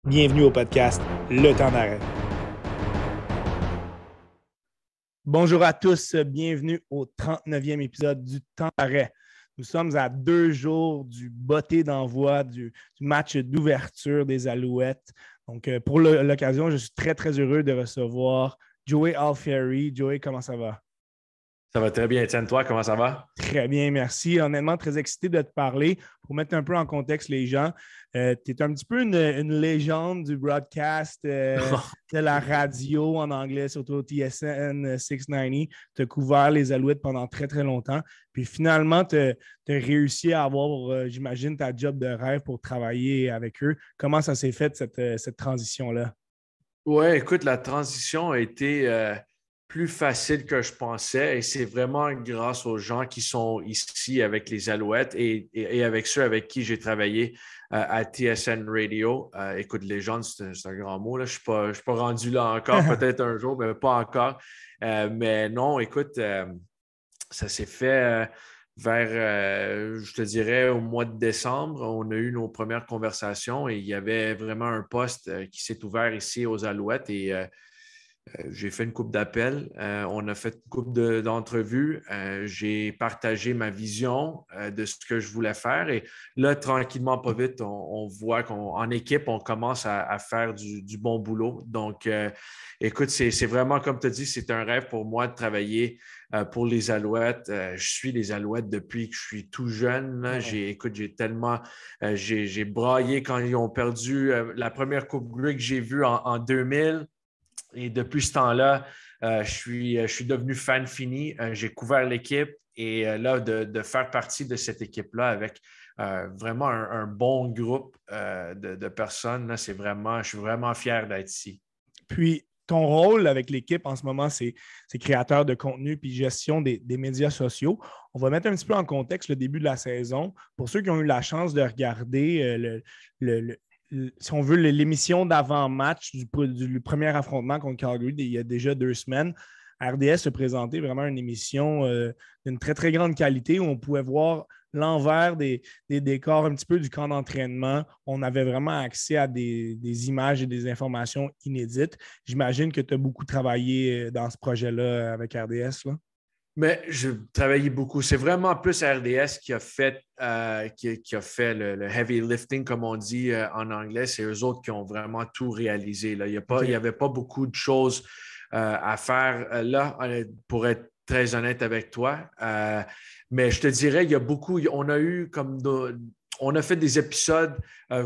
Bienvenue au podcast Le Temps d'arrêt. Bonjour à tous, bienvenue au 39e épisode du Temps d'arrêt. Nous sommes à 2 jours du botté d'envoi du match d'ouverture des Alouettes. Donc, pour l'occasion, je suis très, très heureux de recevoir Joey Alfieri. Joey, comment ça va? Ça va très bien, Étienne. Toi, comment ça va? Très bien, merci. Honnêtement, très excité de te parler. Pour mettre un peu en contexte les gens, tu es un petit peu une légende du broadcast, de la radio en anglais, surtout TSN 690. Tu as couvert les Alouettes pendant très, très longtemps. Puis finalement, tu as réussi à avoir, j'imagine, ta job de rêve pour travailler avec eux. Comment ça s'est fait, cette transition-là? Oui, écoute, la transition a été plus facile que je pensais et c'est vraiment grâce aux gens qui sont ici avec les Alouettes et avec ceux avec qui j'ai travaillé à TSN Radio. Écoute, légende, c'est un grand mot. Là. Je ne suis pas rendu là encore, peut-être un jour, mais pas encore. Mais non, écoute, ça s'est fait vers, je te dirais, au mois de décembre. On a eu nos premières conversations et il y avait vraiment un poste qui s'est ouvert ici aux Alouettes et j'ai fait une couple d'appels. On a fait une couple d'entrevues. J'ai partagé ma vision de ce que je voulais faire. Et là, tranquillement, pas vite, on voit qu'en équipe, on commence à faire du bon boulot. Donc, écoute, c'est vraiment, comme tu as dit, c'est un rêve pour moi de travailler pour les Alouettes. Je suis les Alouettes depuis que je suis tout jeune. Là. Écoute, j'ai braillé quand ils ont perdu la première Coupe Grey que j'ai vue en 2000. Et depuis ce temps-là, je suis devenu fan fini. J'ai couvert l'équipe et là, de faire partie de cette équipe-là avec vraiment un bon groupe de personnes, là, je suis vraiment fier d'être ici. Puis, ton rôle avec l'équipe en ce moment, c'est créateur de contenu puis gestion des médias sociaux. On va mettre un petit peu en contexte le début de la saison. Pour ceux qui ont eu la chance de regarder si on veut, l'émission d'avant-match du premier affrontement contre Calgary il y a déjà 2 semaines, RDS se présentait vraiment une émission d'une très, très grande qualité où on pouvait voir l'envers des décors un petit peu du camp d'entraînement. On avait vraiment accès à des images et des informations inédites. J'imagine que tu as beaucoup travaillé dans ce projet-là avec RDS. Là. Mais je travaillais beaucoup. C'est vraiment plus RDS qui a fait le heavy lifting, comme on dit en anglais. C'est eux autres qui ont vraiment tout réalisé. Là. Il n'y avait pas beaucoup de choses à faire là, pour être très honnête avec toi. Mais je te dirais, il y a beaucoup. On a fait des épisodes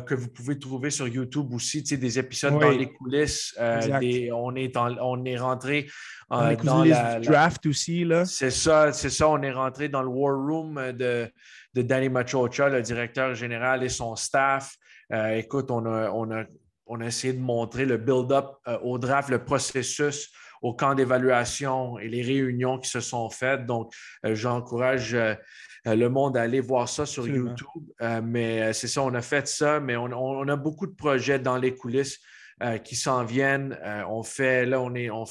que vous pouvez trouver sur YouTube aussi, des épisodes dans Oui, les coulisses. exact. On est rentré Dans les dans coulisses du draft aussi. Là. c'est ça. On est rentré dans le war room de Danny Machocha, le directeur général et son staff. Écoute, on a essayé de montrer le build-up au draft, le processus au camp d'évaluation et les réunions qui se sont faites. Donc, j'encourage le monde à aller voir ça sur Absolument. YouTube. Mais c'est ça, on a fait ça, mais on a beaucoup de projets dans les coulisses qui s'en viennent. On fait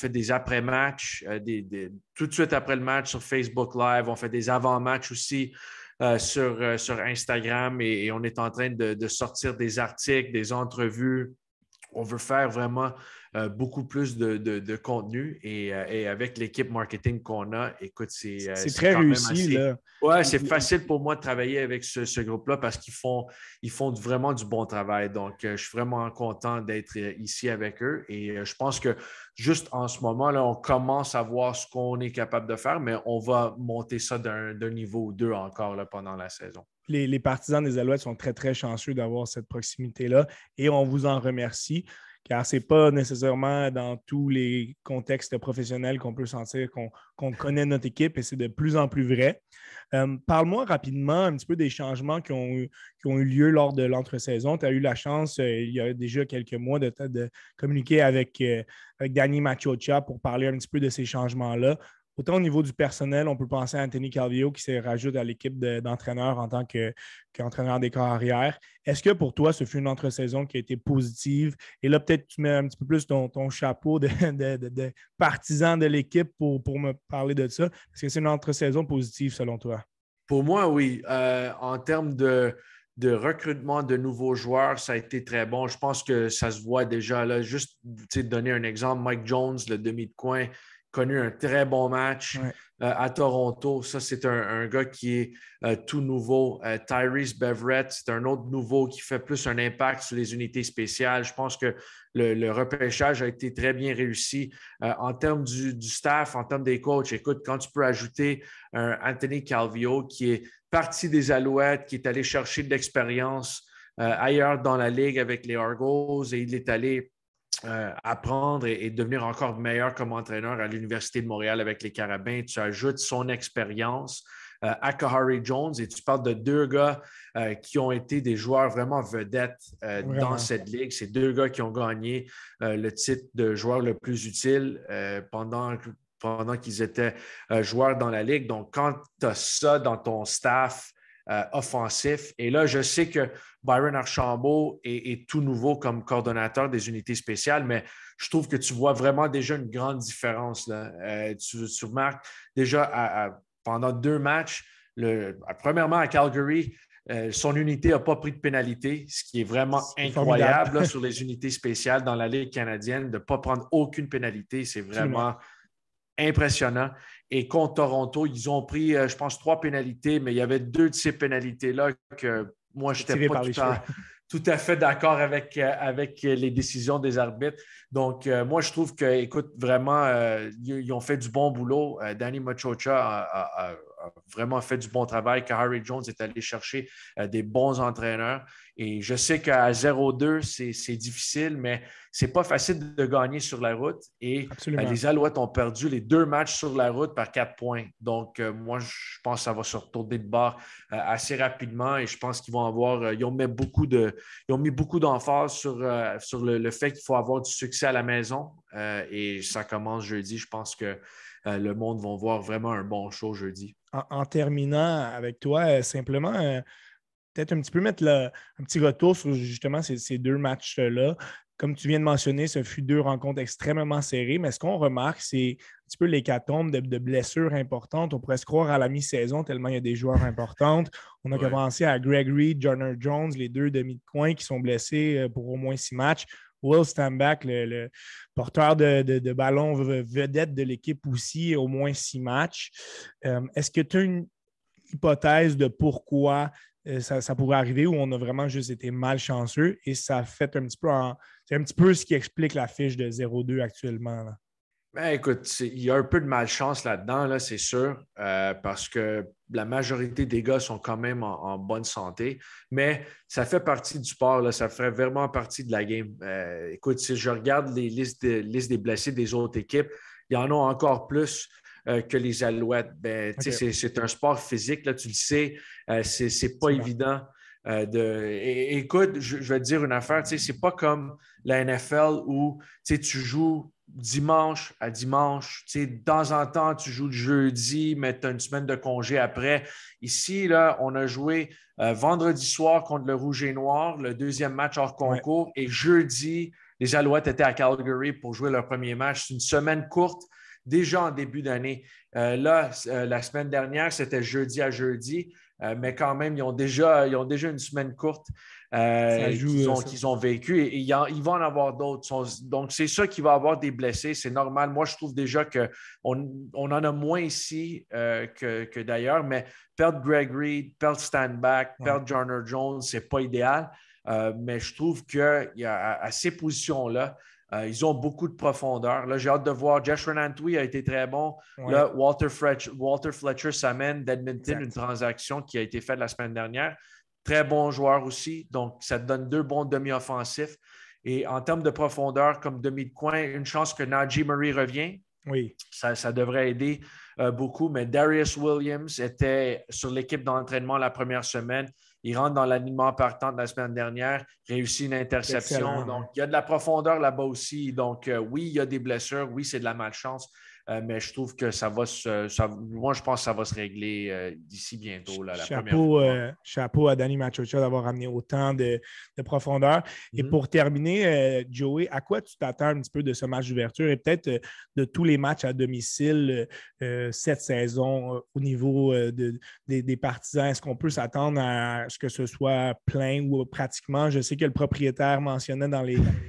des après-matchs, tout de suite après le match sur Facebook Live. On fait des avant-matchs aussi sur Instagram et on est en train de sortir des articles, des entrevues. On veut faire vraiment beaucoup plus de contenu et avec l'équipe marketing qu'on a, écoute, C'est c'est très quand même réussi. assez. Là. Ouais, c'est facile pour moi de travailler avec ce groupe-là parce ils font vraiment du bon travail. Donc, je suis vraiment content d'être ici avec eux et je pense que juste en ce moment, là, on commence à voir ce qu'on est capable de faire, mais on va monter ça d'un niveau ou deux encore là, pendant la saison. Les partisans des Alouettes sont très, très chanceux d'avoir cette proximité-là et on vous en remercie car ce n'est pas nécessairement dans tous les contextes professionnels qu'on peut sentir qu'on connaît notre équipe et c'est de plus en plus vrai. Parle-moi rapidement un petit peu des changements qui ont eu lieu lors de l'entre-saison. Tu as eu la chance, il y a déjà quelques mois, de communiquer avec Danny Machocha pour parler un petit peu de ces changements-là. Autant au niveau du personnel, on peut penser à Anthony Calvillo qui se rajoute à l'équipe d'entraîneurs en tant qu'entraîneur des corps arrière. Est-ce que pour toi, ce fut une entre-saison qui a été positive? Et là, peut-être tu mets un petit peu plus ton chapeau de partisan de l'équipe pour me parler de ça. Est-ce que c'est une entre-saison positive selon toi? Pour moi, oui. En termes de recrutement de nouveaux joueurs, ça a été très bon. Je pense que ça se voit déjà. Là, juste donner un exemple, Mike Jones, le demi de coin, connu un très bon match à Toronto. Ça, c'est un gars qui est tout nouveau. Tyrese Beverett, c'est un autre nouveau qui fait plus un impact sur les unités spéciales. Je pense que le repêchage a été très bien réussi. En termes du staff, en termes des coachs, écoute, quand tu peux ajouter un Anthony Calvillo qui est parti des Alouettes, qui est allé chercher de l'expérience ailleurs dans la ligue avec les Argos et il est allé apprendre et devenir encore meilleur comme entraîneur à l'Université de Montréal avec les Carabins. Tu ajoutes son expérience à Kahari Jones et tu parles de deux gars qui ont été des joueurs vraiment vedettes dans cette ligue. C'est deux gars qui ont gagné le titre de joueur le plus utile pendant qu'ils étaient joueurs dans la ligue. Donc, quand tu as ça dans ton staff offensif, et là, je sais que Byron Archambault est tout nouveau comme coordonnateur des unités spéciales, mais je trouve que tu vois vraiment déjà une grande différence. Là. Tu remarques déjà pendant 2 matchs, premièrement à Calgary, son unité n'a pas pris de pénalité, ce qui est vraiment incroyable là, sur les unités spéciales dans la Ligue canadienne, de ne pas prendre aucune pénalité. C'est vraiment impressionnant. Et contre Toronto, ils ont pris, je pense, 3 pénalités, mais il y avait 2 de ces pénalités-là que moi, je n'étais pas tout à fait d'accord avec les décisions des arbitres. Donc, moi, je trouve que, écoute, vraiment, ils ont fait du bon boulot. Danny Machocha a vraiment fait du bon travail. Kahari Jones est allé chercher des bons entraîneurs. Et je sais qu'à 0-2, c'est difficile, mais c'est pas facile de gagner sur la route. Et les Alouettes ont perdu les 2 matchs sur la route par 4 points. Donc, moi, je pense que ça va se retourner de bord assez rapidement. Et je pense qu'ils vont avoir... Ils ont mis beaucoup d'emphase sur le fait qu'il faut avoir du succès à la maison. Et ça commence jeudi. Je pense que le monde va voir vraiment un bon show jeudi. En terminant avec toi, simplement, peut-être un petit peu mettre un petit retour sur justement ces 2 matchs-là. Comme tu viens de mentionner, ce fut 2 rencontres extrêmement serrées, mais ce qu'on remarque, c'est un petit peu l'hécatombe de blessures importantes. On pourrait se croire à la mi-saison tellement il y a des joueurs importants. On a commencé à Greg Reed, Jordan Jones, les 2 demi de coin qui sont blessés pour au moins 6 matchs. Will Stanback, le porteur de ballon vedette de l'équipe aussi, au moins 6 matchs. Est-ce que tu as une hypothèse de pourquoi ça pourrait arriver où on a vraiment juste été malchanceux et ça fait un petit peu c'est un petit peu ce qui explique la fiche de 0-2 actuellement. Là. Ben, écoute, il y a un peu de malchance là-dedans, là, c'est sûr, parce que la majorité des gars sont quand même en bonne santé, mais ça fait partie du sport, là, ça fait vraiment partie de la game. Écoute, si je regarde les listes des blessés des autres équipes, il y en a encore plus que les Alouettes. Ben, c'est un sport physique, là, tu le sais, c'est pas évident. Écoute, je vais te dire une affaire, c'est pas comme la NFL où tu joues dimanche à dimanche. De temps en temps, tu joues le jeudi, mais tu as une semaine de congé après. Ici, là, on a joué vendredi soir contre le Rouge et Noir, le 2e match hors concours, et jeudi, les Alouettes étaient à Calgary pour jouer leur premier match. C'est une semaine courte, déjà en début d'année. La semaine dernière, c'était jeudi à jeudi. Mais quand même, ils ont déjà une semaine courte qu'ils ont vécu et il va en avoir d'autres. Donc, c'est ça qui va avoir des blessés. C'est normal. Moi, je trouve déjà qu'on en a moins ici que d'ailleurs, mais perdre Greg Reed, perdre Stanback, perdre Jordan Jones, ce n'est pas idéal. Mais je trouve qu'à ces positions-là, ils ont beaucoup de profondeur. Là, j'ai hâte de voir. Josh Renantui a été très bon. Là, Walter Fletcher s'amène d'Edmonton, une transaction qui a été faite la semaine dernière. Très bon joueur aussi. Donc, ça te donne 2 bons demi-offensifs. Et en termes de profondeur, comme demi de coin, une chance que Najee Murray revient. Oui. Ça devrait aider beaucoup. Mais Darius Williams était sur l'équipe d'entraînement la première semaine. Il rentre dans l'alignement partant de la semaine dernière, réussit une interception. Donc, il y a de la profondeur là-bas aussi. Donc, oui, il y a des blessures. Oui, c'est de la malchance. mais je trouve que moi, je pense que ça va se régler d'ici bientôt, là, la première Chapeau, fois. chapeau à Danny Machocha d'avoir amené autant de profondeur. Et pour terminer, Joey, à quoi tu t'attends un petit peu de ce match d'ouverture et peut-être de tous les matchs à domicile cette saison au niveau des partisans? Est-ce qu'on peut s'attendre à ce que ce soit plein ou pratiquement? Je sais que le propriétaire mentionnait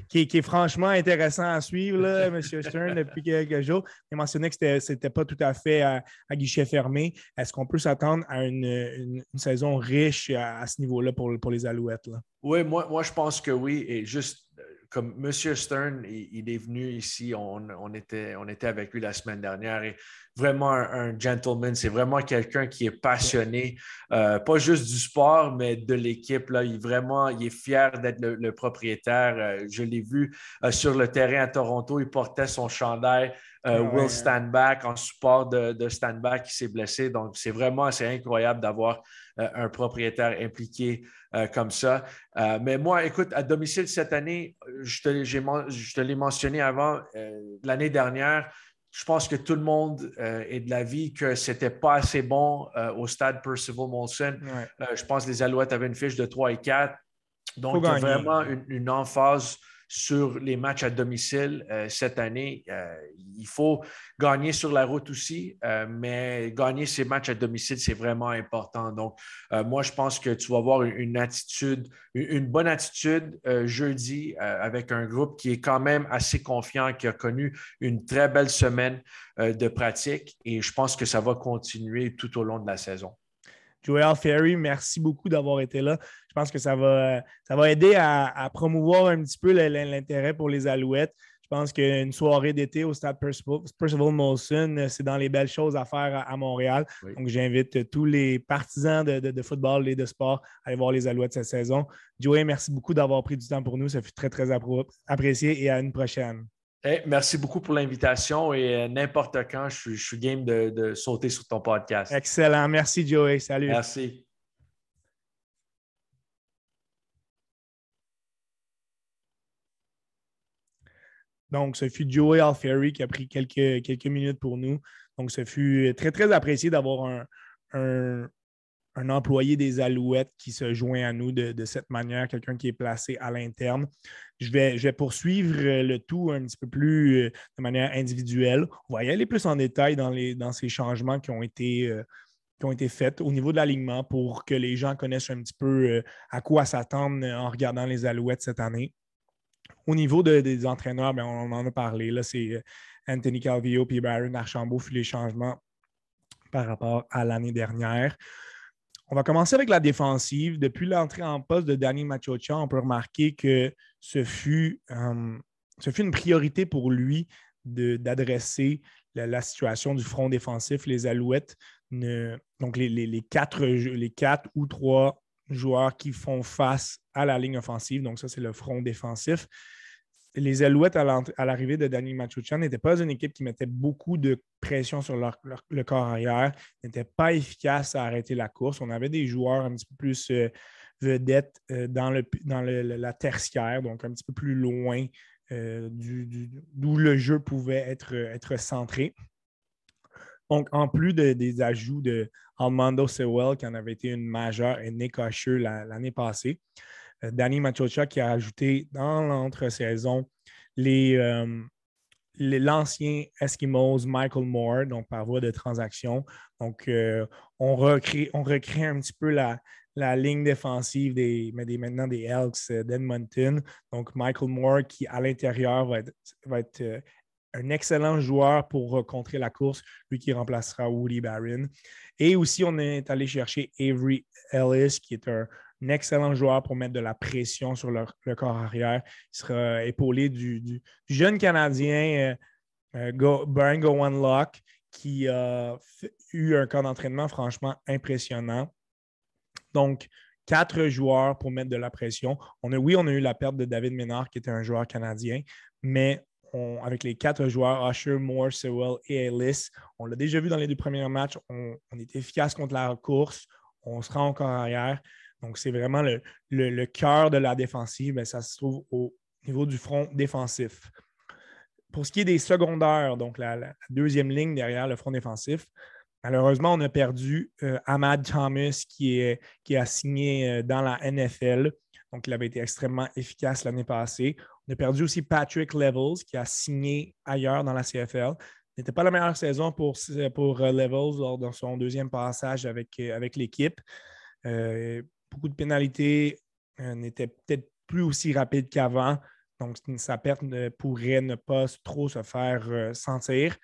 qui est franchement intéressant à suivre, là, M. Stern, depuis quelques jours. Il mentionnait que ce n'était pas tout à fait à guichet fermé. Est-ce qu'on peut s'attendre à une saison riche à ce niveau-là pour les Alouettes, là? Oui, moi, je pense que oui. Et juste comme M. Stern, il est venu ici, on était avec lui la semaine dernière et vraiment un gentleman. C'est vraiment quelqu'un qui est passionné, pas juste du sport, mais de l'équipe. Là. Il est fier d'être le propriétaire. Je l'ai vu sur le terrain à Toronto, il portait son chandail. Will Stanback en support de Stanback qui s'est blessé. Donc, c'est incroyable d'avoir un propriétaire impliqué comme ça. Mais moi, écoute, à domicile cette année, je te l'ai mentionné avant, l'année dernière, je pense que tout le monde est de l'avis que ce n'était pas assez bon au stade Percival Molson. Ouais. Je pense que les Alouettes avaient une fiche de 3 et 4. Donc, il y a vraiment une emphase sur les matchs à domicile cette année. Il faut gagner sur la route aussi, mais gagner ces matchs à domicile, c'est vraiment important. Donc, moi, je pense que tu vas avoir une bonne attitude jeudi avec un groupe qui est quand même assez confiant, qui a connu une très belle semaine de pratique et je pense que ça va continuer tout au long de la saison. Joey Alfieri, merci beaucoup d'avoir été là. Je pense que ça va aider à promouvoir un petit peu l'intérêt pour les Alouettes. Je pense qu'une soirée d'été au stade Percival Molson, c'est dans les belles choses à faire à Montréal. Oui. Donc, j'invite tous les partisans de football et de sport à aller voir les Alouettes cette saison. Joey, merci beaucoup d'avoir pris du temps pour nous. Ça fut très, très apprécié et à une prochaine. Hey, merci beaucoup pour l'invitation et n'importe quand, je suis game de sauter sur ton podcast. Excellent. Merci, Joey. Salut. Merci. Donc, ce fut Joey Alfieri qui a pris quelques minutes pour nous. Donc, ce fut très, très apprécié d'avoir un employé des Alouettes qui se joint à nous de cette manière, quelqu'un qui est placé à l'interne. Je vais poursuivre le tout un petit peu plus de manière individuelle. On va y aller plus en détail dans ces changements qui ont été faits au niveau de l'alignement pour que les gens connaissent un petit peu à quoi s'attendre en regardant les Alouettes cette année. Au niveau des entraîneurs, bien, on en a parlé. Là, c'est Anthony Calvillo et Byron Archambault fut les changements par rapport à l'année dernière. On va commencer avec la défensive. Depuis l'entrée en poste de Danny Machocha, on peut remarquer que ce fut une priorité pour lui d'adresser la situation du front défensif. Les Alouettes, donc les quatre ou trois joueurs qui font face à la ligne offensive. Donc, ça, c'est le front défensif. Les Alouettes, à l'arrivée de Danny Machocha, n'étaient pas une équipe qui mettait beaucoup de pression sur le corps arrière, n'était pas efficace à arrêter la course. On avait des joueurs un petit peu plus vedettes dans la tertiaire, donc un petit peu plus loin d'où le jeu pouvait être centré. Donc, en plus des ajouts de Armando Sewell, qui en avait été une majeure, et Nick Usher l'année passée, Danny Machocha qui a ajouté dans l'entre-saison l'ancien Eskimos Michael Moore, donc par voie de transaction. Donc, on recrée un petit peu la ligne défensive maintenant des Elks d'Edmonton. Donc, Michael Moore qui, à l'intérieur, va être un excellent joueur pour contrer la course, lui qui remplacera Woody Barron. Et aussi, on est allé chercher Avery Ellis, qui est un excellent joueur pour mettre de la pression sur le corps arrière. Il sera épaulé du jeune Canadien Brian Gowanlock, qui a eu un camp d'entraînement franchement impressionnant. Donc, 4 joueurs pour mettre de la pression. On a eu la perte de David Ménard, qui était un joueur canadien, mais avec les 4 joueurs, Usher, Moore, Sewell et Ellis, on l'a déjà vu dans les 2 premiers matchs, on est efficace contre la course, on se rend encore arrière. Donc, c'est vraiment le cœur de la défensive, mais ça se trouve au niveau du front défensif. Pour ce qui est des secondaires, donc la deuxième ligne derrière le front défensif, malheureusement, on a perdu Ahmad Thomas qui a signé dans la NFL. Donc, il avait été extrêmement efficace l'année passée. On a perdu aussi Patrick Levels qui a signé ailleurs dans la CFL. Ce n'était pas la meilleure saison pour Levels lors de son deuxième passage avec l'équipe. Beaucoup de pénalités, n'était peut-être plus aussi rapide qu'avant. Donc, sa perte pourrait ne pas trop se faire sentir.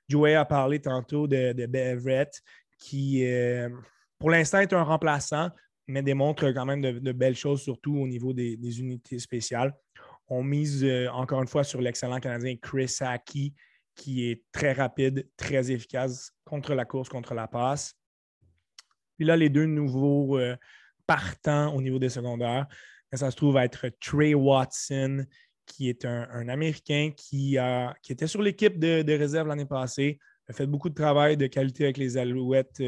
Joey a parlé tantôt de Everett, qui, pour l'instant, est un remplaçant, mais démontre quand même de belles choses, surtout au niveau des unités spéciales. On mise encore une fois sur l'excellent Canadien Chris Hackey, qui est très rapide, très efficace contre la course, contre la passe. Puis là, les deux nouveaux partants au niveau des secondaires, ça se trouve être Trey Watson, qui est un Américain qui était sur l'équipe de réserve l'année passée, a fait beaucoup de travail de qualité avec les Alouettes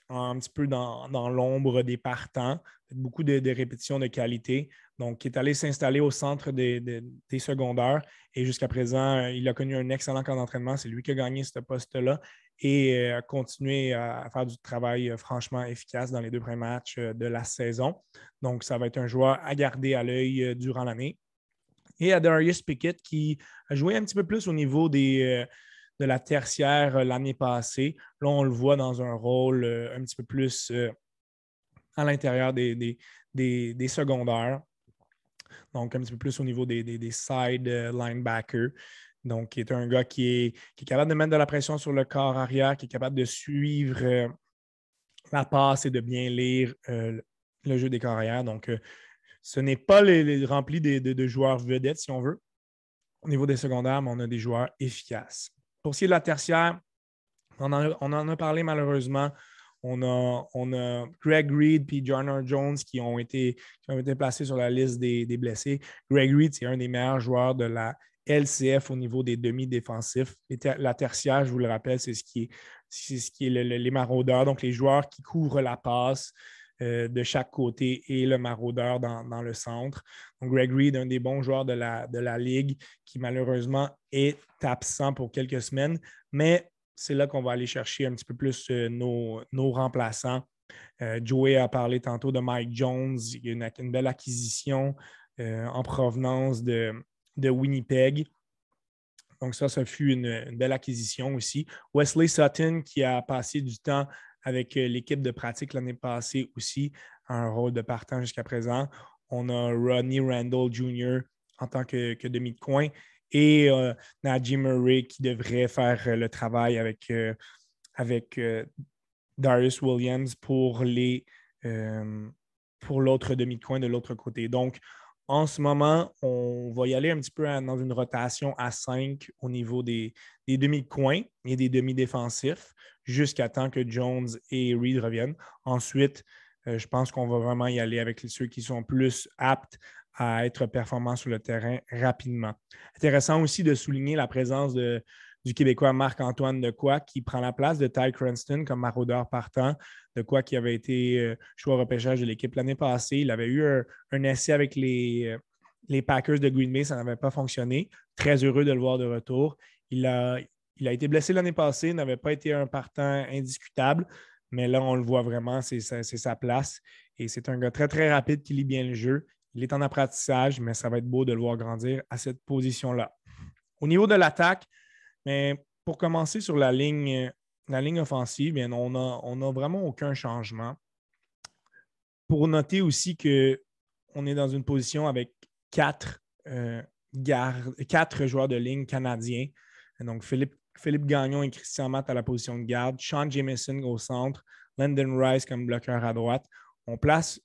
un petit peu dans l'ombre des partants, fait beaucoup de répétitions de qualité. Donc, il est allé s'installer au centre des secondaires et jusqu'à présent, il a connu un excellent camp d'entraînement. C'est lui qui a gagné ce poste-là et a continué à faire du travail franchement efficace dans les deux premiers matchs de la saison. Donc, ça va être un joueur à garder à l'œil durant l'année. Et à Darius Pickett qui a joué un petit peu plus au niveau de la tertiaire l'année passée. Là, on le voit dans un rôle un petit peu plus à l'intérieur des secondaires. Donc, un petit peu plus au niveau des side linebackers. Donc, il est un gars qui est capable de mettre de la pression sur le corps arrière, qui est capable de suivre la passe et de bien lire le jeu des corps arrière. Donc, ce n'est pas rempli de joueurs vedettes, si on veut, au niveau des secondaires, mais on a des joueurs efficaces. Pour ce qui est de la tertiaire, on en a parlé malheureusement. On a Greg Reed et Jarner Jones qui ont été placés sur la liste des blessés. Greg Reed, c'est un des meilleurs joueurs de la LCF au niveau des demi-défensifs. La tertiaire, je vous le rappelle, c'est ce qui est les maraudeurs, donc les joueurs qui couvrent la passe de chaque côté et le maraudeur dans le centre. Donc, Greg Reed, un des bons joueurs de la Ligue qui malheureusement est absent pour quelques semaines, mais c'est là qu'on va aller chercher un petit peu plus nos remplaçants. Joey a parlé tantôt de Mike Jones, il y a une belle acquisition en provenance de Winnipeg. Donc ça fut une belle acquisition aussi. Wesley Sutton, qui a passé du temps avec l'équipe de pratique l'année passée aussi, un rôle de partant jusqu'à présent. On a Ronnie Randall Jr. en tant que demi de coin et Najee Murray qui devrait faire le travail avec Darius Williams pour l'autre demi de coin de l'autre côté. Donc, en ce moment, on va y aller un petit peu dans une rotation à 5 au niveau des demi-coins et des demi-défensifs jusqu'à temps que Jones et Reed reviennent. Ensuite, je pense qu'on va vraiment y aller avec ceux qui sont plus aptes à être performants sur le terrain rapidement. Intéressant aussi de souligner la présence du Québécois Marc-Antoine Dequoy qui prend la place de Ty Cranston comme maraudeur partant. Dequoy qui avait été choix au repêchage de l'équipe l'année passée. Il avait eu un essai avec les Packers de Green Bay, ça n'avait pas fonctionné. Très heureux de le voir de retour. Il a été blessé l'année passée, n'avait pas été un partant indiscutable, mais là, on le voit vraiment, c'est sa place. Et c'est un gars très, très rapide qui lit bien le jeu. Il est en apprentissage, mais ça va être beau de le voir grandir à cette position-là. Au niveau de l'attaque, mais pour commencer sur la ligne offensive, bien, on n'a vraiment aucun changement. Pour noter aussi qu'on est dans une position avec quatre joueurs de ligne canadiens. Donc, Philippe Gagnon et Christian Matt à la position de garde, Sean Jamieson au centre, Lyndon Rice comme bloqueur à droite. On place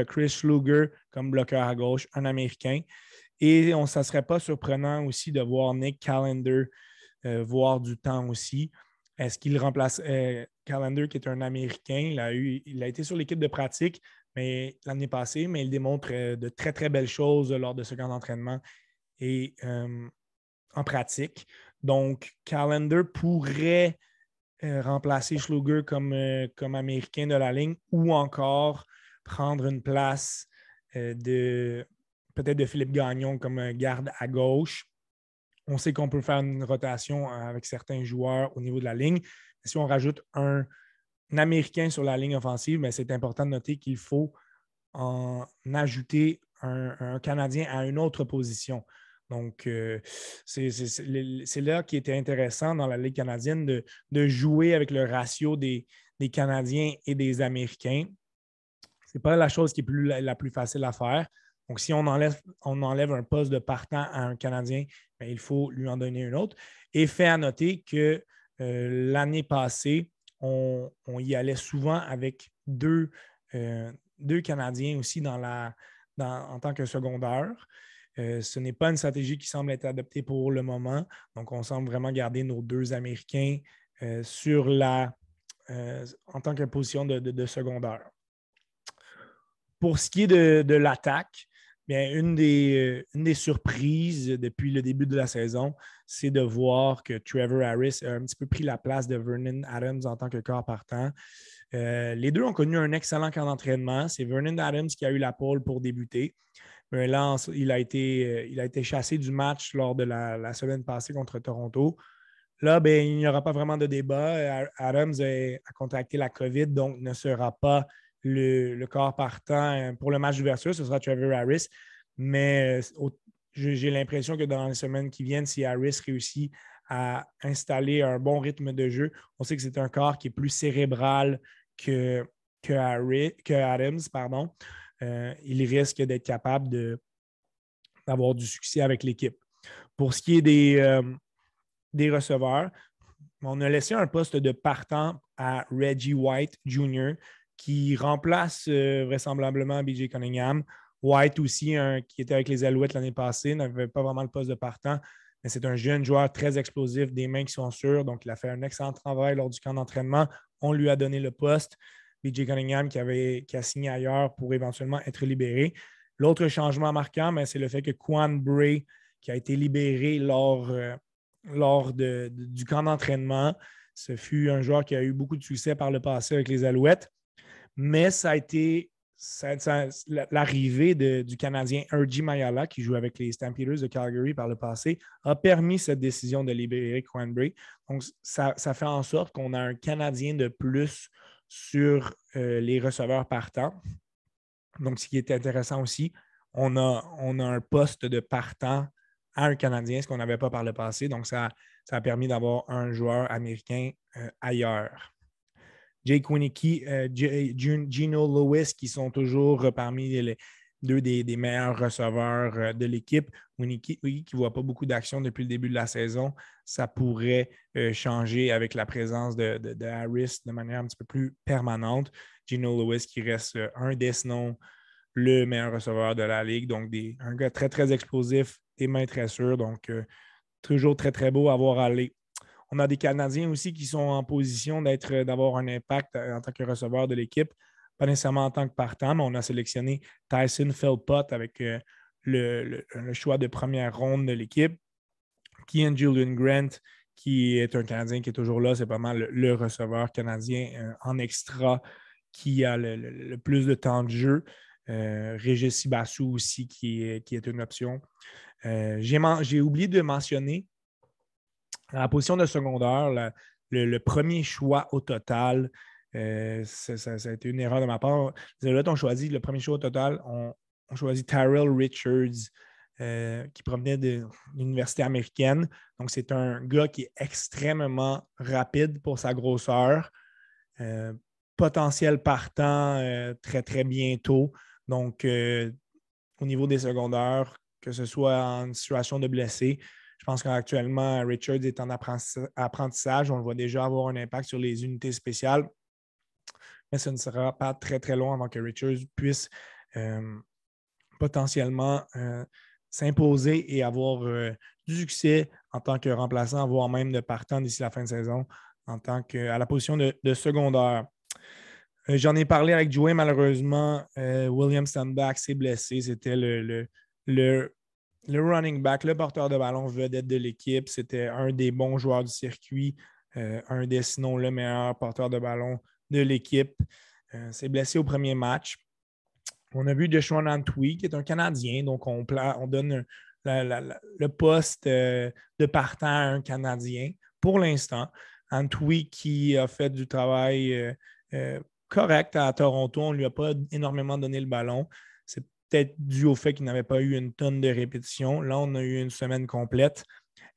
Chris Schluger comme bloqueur à gauche, un Américain. Et ça ne serait pas surprenant aussi de voir Nick Callender voir du temps aussi. Est-ce qu'il remplace Callender, qui est un Américain? Il a été sur l'équipe de pratique l'année passée, mais il démontre de très, très belles choses lors de ce camp d'entraînement et en pratique. Donc, Callender pourrait remplacer Schluger comme Américain de la ligne ou encore prendre une place peut-être de Philippe Gagnon comme garde à gauche. On sait qu'on peut faire une rotation avec certains joueurs au niveau de la ligne. Si on rajoute un Américain sur la ligne offensive, mais c'est important de noter qu'il faut en ajouter un Canadien à une autre position. Donc, c'est là qui était intéressant dans la Ligue canadienne de jouer avec le ratio des Canadiens et des Américains. Ce n'est pas la chose qui est la plus facile à faire. Donc, si on enlève un poste de partant à un Canadien, bien, il faut lui en donner un autre. Et fait à noter que l'année passée, on y allait souvent avec deux Canadiens aussi en tant que secondaire. Ce n'est pas une stratégie qui semble être adoptée pour le moment. Donc, on semble vraiment garder nos deux Américains en tant que position de secondaire. Pour ce qui est de l'attaque, bien, une des surprises depuis le début de la saison, c'est de voir que Trevor Harris a un petit peu pris la place de Vernon Adams en tant que corps partant. Les deux ont connu un excellent camp d'entraînement. C'est Vernon Adams qui a eu la pole pour débuter. Mais là, il a été chassé du match lors de la semaine passée contre Toronto. Là, bien, il n'y aura pas vraiment de débat. Adams a contracté la COVID, donc ne sera pas le corps partant pour le match d'ouverture. Ce sera Trevor Harris. Mais j'ai l'impression que dans les semaines qui viennent, si Harris réussit à installer un bon rythme de jeu, on sait que c'est un corps qui est plus cérébral que Adams. Pardon. Il risque d'être capable d'avoir du succès avec l'équipe. Pour ce qui est des receveurs, on a laissé un poste de partant à Reggie White Jr., qui remplace vraisemblablement BJ Cunningham. White aussi, qui était avec les Alouettes l'année passée, n'avait pas vraiment le poste de partant, mais c'est un jeune joueur très explosif, des mains qui sont sûres, donc il a fait un excellent travail lors du camp d'entraînement. On lui a donné le poste. BJ Cunningham qui a signé ailleurs pour éventuellement être libéré. L'autre changement marquant, c'est le fait que Quan Bray, qui a été libéré lors du camp d'entraînement, ce fut un joueur qui a eu beaucoup de succès par le passé avec les Alouettes. Mais ça a été l'arrivée du Canadien Urji Mayala, qui joue avec les Stampeders de Calgary par le passé, a permis cette décision de libérer Quan Bray. Donc, ça fait en sorte qu'on a un Canadien de plus sur les receveurs partants. Donc, ce qui est intéressant aussi, on a un poste de partant à un Canadien, ce qu'on n'avait pas par le passé. Donc, ça a permis d'avoir un joueur américain ailleurs. Jake Wieneke, Gino Lewis, qui sont toujours parmi les deux des meilleurs receveurs de l'équipe. Wieneke, qui ne voit pas beaucoup d'action depuis le début de la saison, ça pourrait changer avec la présence de Harris de manière un petit peu plus permanente. Gino Lewis qui reste un des sinon le meilleur receveur de la Ligue. Donc, un gars très, très explosif, des mains très sûres. Donc, toujours très, très beau à voir aller. On a des Canadiens aussi qui sont en position d'avoir un impact en tant que receveur de l'équipe, pas nécessairement en tant que partant, mais on a sélectionné Tyson Philpott avec le choix de première ronde de l'équipe. Kian Julian Grant, qui est un Canadien qui est toujours là, c'est pas mal le receveur canadien en extra qui a le plus de temps de jeu. Régis Sibassou aussi, qui est une option. J'ai oublié de mentionner dans la position de secondaire, le premier choix au total, ça a été une erreur de ma part. Les Alouettes ont choisi le premier choix au total, on choisit Tyrell Richards, qui provenait de l'université américaine. Donc, c'est un gars qui est extrêmement rapide pour sa grosseur. Potentiel partant très, très bientôt. Donc, au niveau des secondaires, que ce soit en situation de blessé, je pense qu'actuellement, Richards est en apprentissage. On le voit déjà avoir un impact sur les unités spéciales. Mais ce ne sera pas très, très long avant que Richards puisse potentiellement s'imposer et avoir du succès en tant que remplaçant, voire même de partant d'ici la fin de saison, à la position de secondaire. J'en ai parlé avec Joey, malheureusement. William Stanback s'est blessé. C'était le running back, le porteur de ballon vedette de l'équipe. C'était un des bons joueurs du circuit, un des sinon le meilleur porteur de ballon de l'équipe. S'est blessé au premier match. On a vu Deshaun Antwi, qui est un Canadien, donc on donne le poste de partant à un Canadien pour l'instant. Antwi qui a fait du travail correct à Toronto. On ne lui a pas énormément donné le ballon. C'est peut-être dû au fait qu'il n'avait pas eu une tonne de répétitions. Là, on a eu une semaine complète.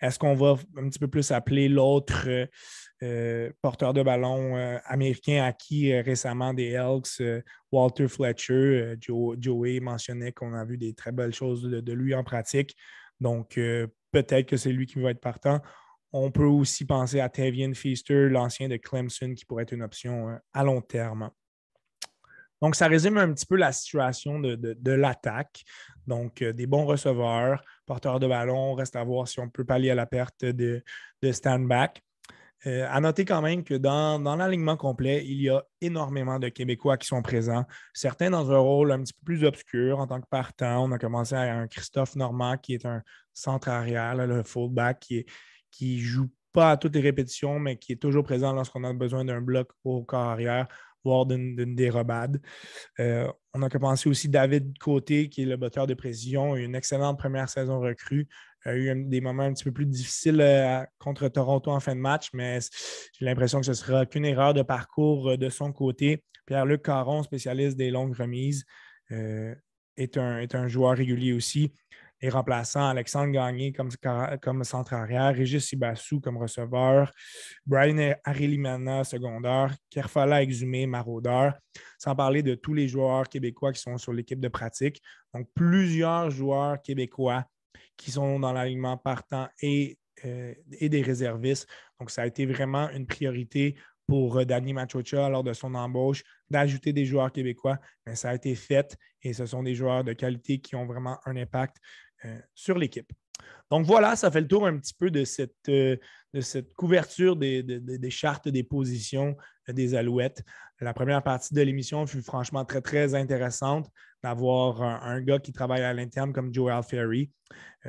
Est-ce qu'on va un petit peu plus appeler l'autre porteur de ballon américain acquis récemment des Elks, Walter Fletcher? Joey mentionnait qu'on a vu des très belles choses de lui en pratique. Donc, peut-être que c'est lui qui va être partant. On peut aussi penser à Tavian Feaster, l'ancien de Clemson, qui pourrait être une option à long terme. Donc, ça résume un petit peu la situation de l'attaque. Donc, des bons receveurs, porteurs de ballon. Reste à voir si on peut pallier à la perte de stand-back. À noter quand même que dans l'alignement complet, il y a énormément de Québécois qui sont présents. Certains dans un rôle un petit peu plus obscur en tant que partant. On a commencé à un Christophe Normand qui est un centre arrière, là, le fullback qui ne joue pas à toutes les répétitions, mais qui est toujours présent lorsqu'on a besoin d'un bloc au corps arrière, voire d'une dérobade. On a commencé aussi David Côté, qui est le batteur de précision, une excellente première saison recrue. A eu des moments un petit peu plus difficiles contre Toronto en fin de match, mais j'ai l'impression que ce ne sera qu'une erreur de parcours de son côté. Pierre-Luc Caron, spécialiste des longues remises, est un joueur régulier aussi. Les remplaçants, Alexandre Gagné comme centre arrière, Régis Ibassou comme receveur, Brian Arelimana secondaire, Kerfala Exumé maraudeur, sans parler de tous les joueurs québécois qui sont sur l'équipe de pratique. Donc, plusieurs joueurs québécois qui sont dans l'alignement partant et des réservistes. Donc, ça a été vraiment une priorité pour Danny Machocha lors de son embauche d'ajouter des joueurs québécois. Mais ça a été fait et ce sont des joueurs de qualité qui ont vraiment un impact sur l'équipe. Donc voilà, ça fait le tour un petit peu de cette couverture des chartes des positions des Alouettes. La première partie de l'émission fut franchement très, très intéressante d'avoir un gars qui travaille à l'interne comme Joel Ferry.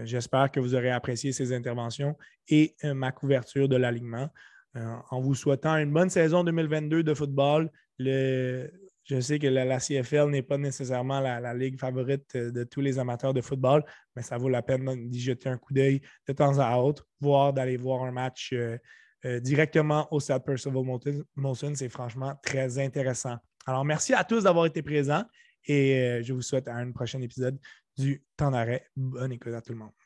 J'espère que vous aurez apprécié ces interventions et ma couverture de l'alignement. En vous souhaitant une bonne saison 2022 de football. Je sais que la CFL n'est pas nécessairement la ligue favorite de tous les amateurs de football, mais ça vaut la peine d'y jeter un coup d'œil de temps à autre, voire d'aller voir un match directement au Stade Percival Molson. C'est franchement très intéressant. Alors, merci à tous d'avoir été présents et je vous souhaite à un prochain épisode du Temps d'arrêt. Bonne écoute à tout le monde.